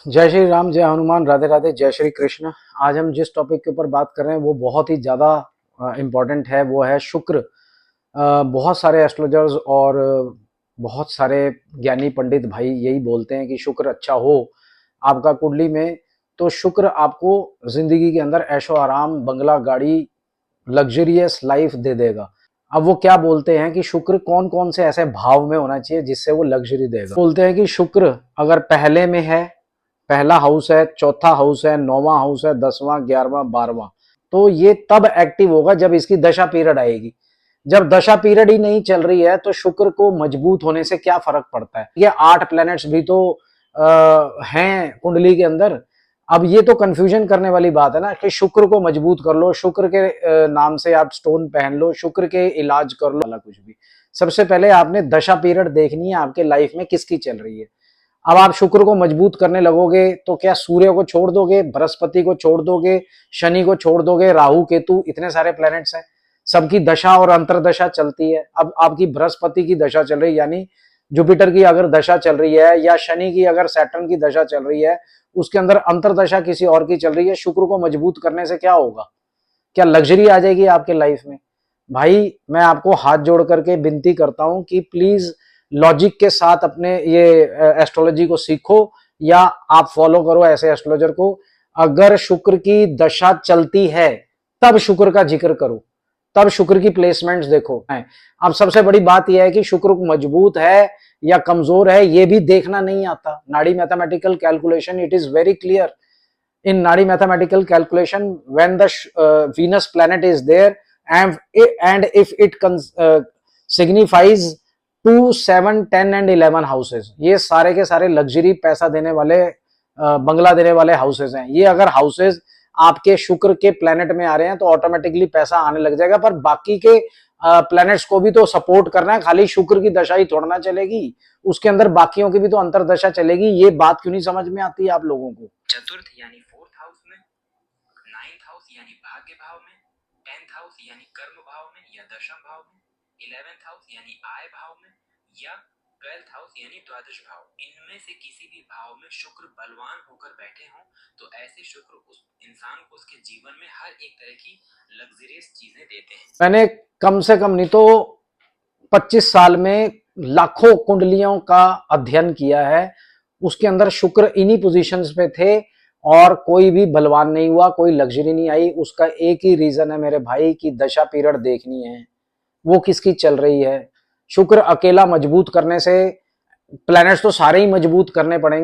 जय श्री राम, जय हनुमान, राधे राधे, जय श्री कृष्ण। आज हम जिस टॉपिक के ऊपर बात कर रहे हैं वो बहुत ही ज़्यादा इम्पोर्टेंट है। वो है शुक्र। बहुत सारे एस्ट्रोलॉजर्स और बहुत सारे ज्ञानी पंडित भाई यही बोलते हैं कि शुक्र अच्छा हो आपका कुंडली में, तो शुक्र आपको जिंदगी के अंदर ऐशो आराम, बंगला गाड़ी, लग्जरियस लाइफ दे देगा। अब वो क्या बोलते हैं कि शुक्र कौन कौन से ऐसे भाव में होना चाहिए जिससे वो लग्जरी देगा। बोलते हैं कि शुक्र अगर पहले में है, पहला हाउस है, चौथा हाउस है, नौवां हाउस है, 10वां, 11वां, 12वां, तो ये तब एक्टिव होगा जब इसकी दशा पीरियड आएगी। जब दशा पीरियड ही नहीं चल रही है तो शुक्र को मजबूत होने से क्या फर्क पड़ता है। ये 8 प्लैनेट्स भी तो हैं कुंडली के अंदर। अब ये तो कंफ्यूजन करने वाली बात है ना कि शुक्र को मजबूत कर लो, शुक्र के नाम से आप स्टोन पहन लो, शुक्र के इलाज कर लो, वाला कुछ भी। सबसे पहले आपने दशा पीरियड देखनी है आपके लाइफ में किसकी चल रही है। अब आप शुक्र को मजबूत करने लगोगे तो क्या सूर्य को छोड़ दोगे, बृहस्पति को छोड़ दोगे, शनि को छोड़ दोगे, राहु केतु, इतने सारे प्लैनेट्स हैं, सबकी दशा और अंतरदशा चलती है। अब आपकी बृहस्पति की दशा चल रही है, यानी जुपिटर की अगर दशा चल रही है, या शनि की अगर सैटर्न की दशा चल रही है, उसके अंदर अंतरदशा किसी और की चल रही है, शुक्र को मजबूत करने से क्या होगा? क्या लग्जरी आ जाएगी आपके लाइफ में? भाई मैं आपको हाथ जोड़ करके विनती करता हूं कि प्लीज लॉजिक के साथ अपने ये एस्ट्रोलॉजी को सीखो, या आप फॉलो करो ऐसे एस्ट्रोलॉजर को। अगर शुक्र की दशा चलती है तब शुक्र का जिक्र करो, तब शुक्र की प्लेसमेंट्स देखो। अब सबसे बड़ी बात यह है कि शुक्र मजबूत है या कमजोर है ये भी देखना नहीं आता। नाड़ी mathematical calculation, it is very clear in Nadi mathematical calculation when the Venus planet is there, and if it signifies 2, 7, 10 and 11 houses, ये सारे के सारे लग्जरी पैसा देने वाले बंगला देने वाले हाउसेज हैं। ये अगर हाउसेज आपके शुक्र के प्लेनेट में आ रहे हैं तो ऑटोमेटिकली पैसा आने लग जाएगा। पर बाकी के प्लैनेट्स को भी तो सपोर्ट करना है, खाली शुक्र की दशा ही थोड़ा ना चलेगी, उसके अंदर बाकियों की भी तो अंतरदशा चलेगी। ये बात क्यों नहीं समझ में आती है आप लोगों को? चतुर्थ यानी फोर्थ हाउस में, नाइन्थ हाउस यानी भाग्य भाव में, 10th हाउस यानी कर्म भाव में या दशम भाव में, 11th हाउस यानी आय भाव में, या 12th हाउस यानी द्वादश भाव, इनमें से किसी भी भाव में शुक्र बलवान होकर बैठे हों तो ऐसे शुक्र उस इंसान को उसके जीवन में हर एक तरह की लग्जरियस चीजें देते हैं। मैंने कम से कम नहीं तो 25 साल में लाखों कुंडलियों का अध्ययन किया है, उसके अंदर शुक्र इन्हीं पोजीशंस पे थे और कोई भी बलवान नहीं हुआ, कोई लग्जरी नहीं आई। उसका एक ही रीजन है मेरे भाई की दशा पीरियड देखनी है, वो किसकी चल रही है। शुक्र अकेला मजबूत करने से, प्लैनेट्स तो सारे ही मजबूत करने पड़ेंगे।